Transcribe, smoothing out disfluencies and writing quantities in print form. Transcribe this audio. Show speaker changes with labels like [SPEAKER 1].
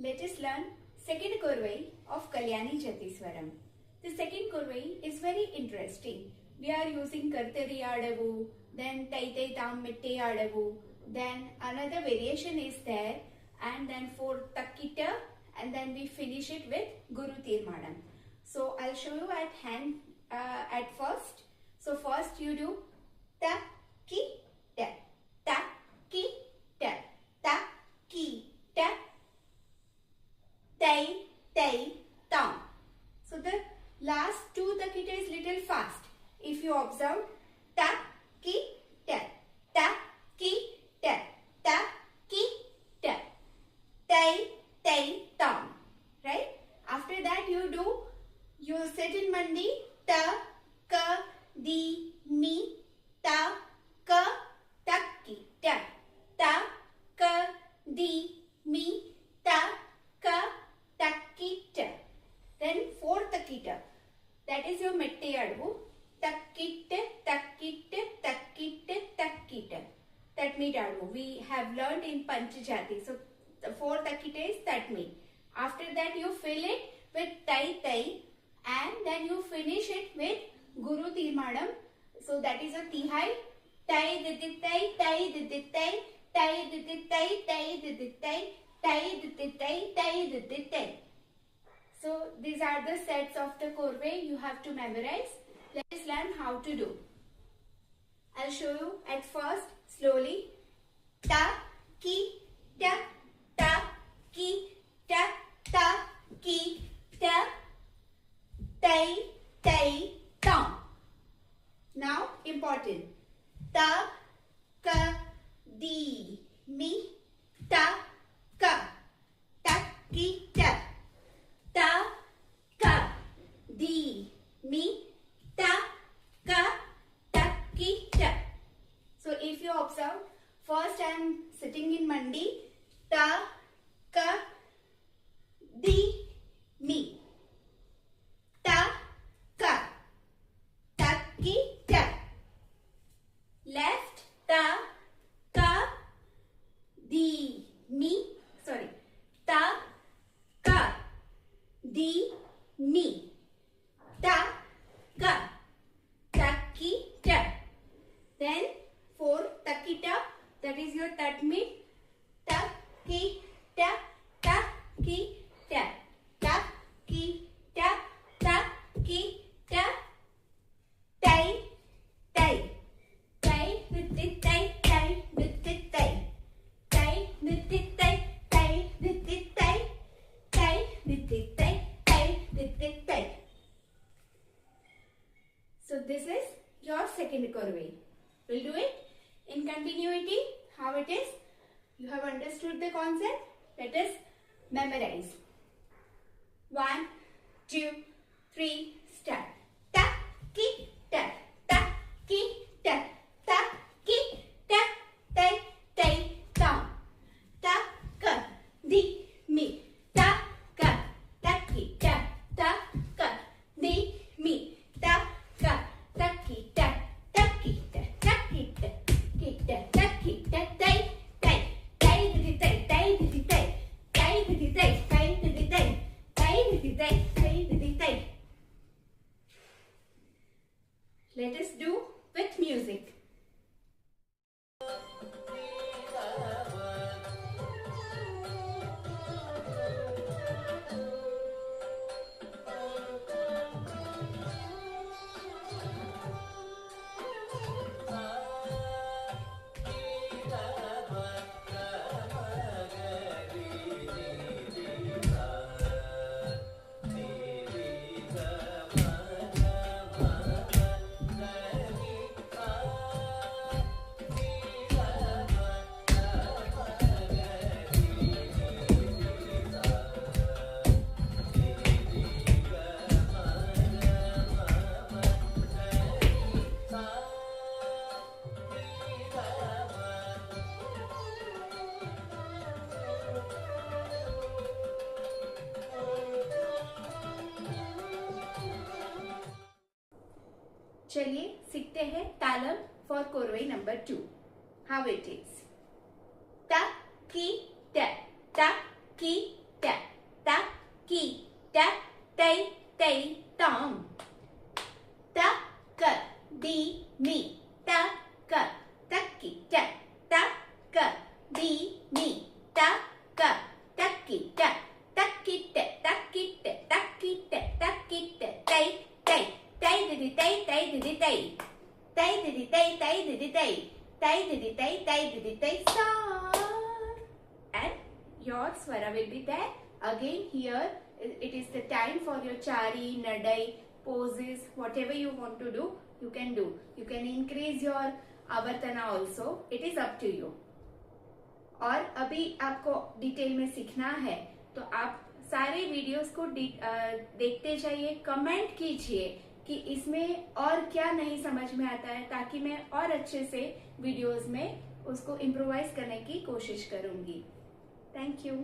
[SPEAKER 1] Let us learn second Korvai of Kalyani Jathiswaram. The second Korvai is very interesting. We are using Kartari Adavu, then Tai Tai Tam Mitte Adavu, then another variation is there, and then for Takkita, and then we finish it with Guru Tirmadam. So I'll show you at hand at first. So first you do ta ki ta, ta ki ta, ta ki ta, tai tai tam. So the last two takita is little fast. If you observe ta ki ta, ta ki ta, ta ki ta, tai tai tam. Right? After that you sit in mandi ta ka di mi ta ka takki ta, ta ka di mi ta ka takkita. Then fourth takkita, that is your mette adavu, takkita takkita takkita takkita. That meet adavu we have learned in Panchajati. So the fourth takkita is that meet. After that you fill it with tai tai, and then you finish it with Guru Tirmadam. So that is a tihai. Tai diditai, tai diditai, tai diditai, tai diditai, tai diditai, tai diditai. So these are the sets of the Korvai you have to memorize. Let us learn how to do. I'll show you at first slowly. Ta ki ta, ta ki ta, ta ki ta, tai tai tam. Now important. Ta ka di mi ta ka, takki ta, ta ka di mi ta ka, takki ta. So if you observe, first I am sitting in mandi, ta ka di mi, ta ka, takki ta. Left ta ka di mi, sorry, ta ka di mi, ta ka takki ta. Then for takkita, that is your tat meet, takki ta, takki ta, takki ta, takki ta, tai tai. Tai diditai, tai diditai, tai diditai, tai diditai, tai diditai, tai diditai. So this is your second Korvai. We'll do it in continuity. How it is? You have understood the concept? Let us memorize. 1, 2, 3, start. Ta ki ta, ta ki ta, ta ki ta, tai tai tam, ta ka di mi, ta ka takki ta, ta ka di mi, ta ka takki ta, takki ta, takki ta, ki ta, takki ta, tai tai, tai diditai, tai diditai, tai diditai, tai diditai, tai diditai, tai diditai. Let us do with music. चलिए सीखते हैं talam for korvai number 2. How it is. ta ki ta, ta ki ta, ta ka taki ta taki ta taki ta taki ta taki ta tai tai tai didi tai tai didi tai tai didi tai tai didi tai tai didi tai tai didi tai sa. And your swara will be there. Again here it is the time for your chari, nadai, poses, whatever you want to do, you can do. You can increase your avartana also. It is up to you. और अभी आपको detail में सीखना है तो आप सारे videos को देखते जाइए, कमेंट कीजिए कि इसमें और क्या नहीं समझ में आता है, ताकि मैं और अच्छे से वीडियोस में उसको इम्प्रोवाइज करने की कोशिश करूंगी. Thank you.